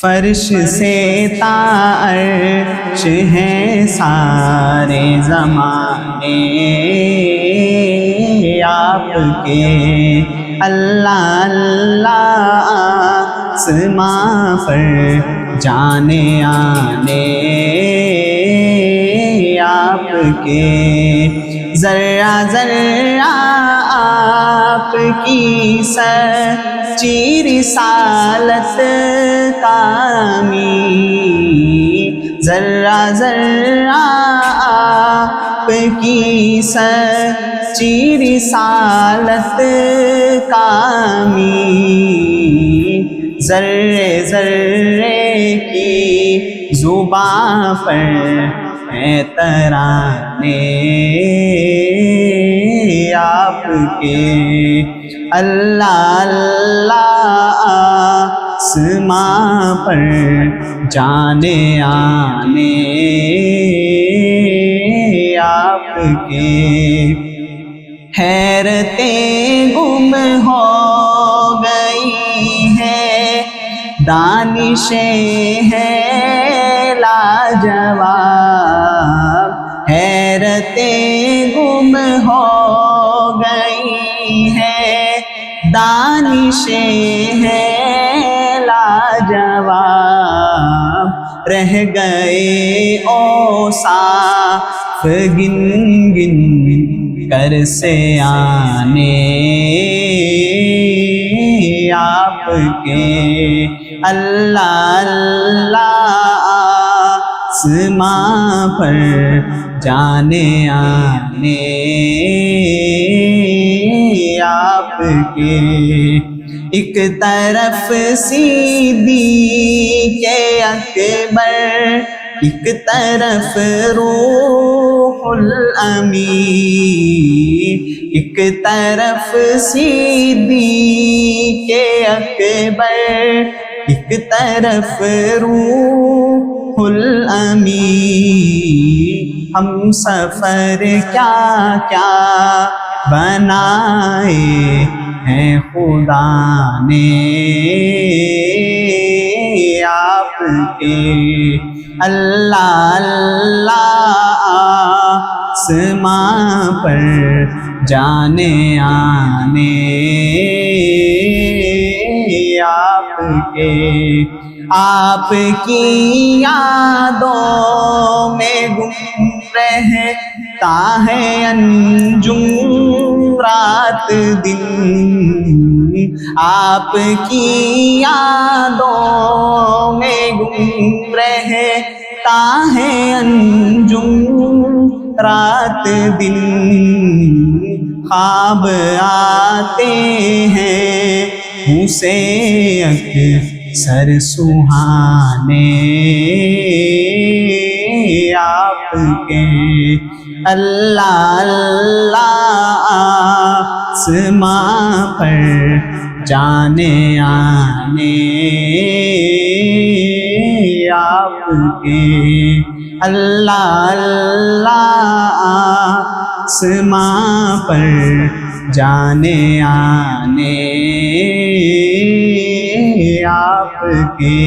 فرش سے تا عرش ہیں سارے زمانے آپ کے، اللہ اللہ آسماں پر جانے آنے آپ کے، ذرہ ذرہ آپ کی سچی رسالت کامی، ذرہ ذرہ آپ کی سچی رسالت کامی، ذرے ذرے کی زباں پر ہے ترانے آپ کے، اللہ اللہ آسماں پر جانے آنے آپ کے، حیرتیں گم ہو گئی ہیں دانشیں ہیں لاجواب، حیرتیں گم ہو گئی ہیں دانشیں ہیں لاجواب، رہ گئے اوصاف گن گن کر سے آنے آپ کے، اللہ اللہ آسماں پر جانے آنے آپ کے، ایک طرف صدیق اکبر ایک طرف روح الامین، ایک طرف صدیق اکبر ایک طرف روح الامین، ہم سفر کیا کیا بنائے ہیں خدا نے آپ کے، اللہ اللہ آسماں پر جانے آنے آپ کے، آپ کی یادوں میں گم رہتا ہے انجم رات دن، آپ کی یادوں میں گم رہتا ہے انجم رات دن، خواب آتے ہیں منہ سے اکثر سہانے آپ کے، اللہ اللہ آسماں پر جانے آنے آپ کے، اللہ اللہ آسماں پر جانے آنے آپ کے۔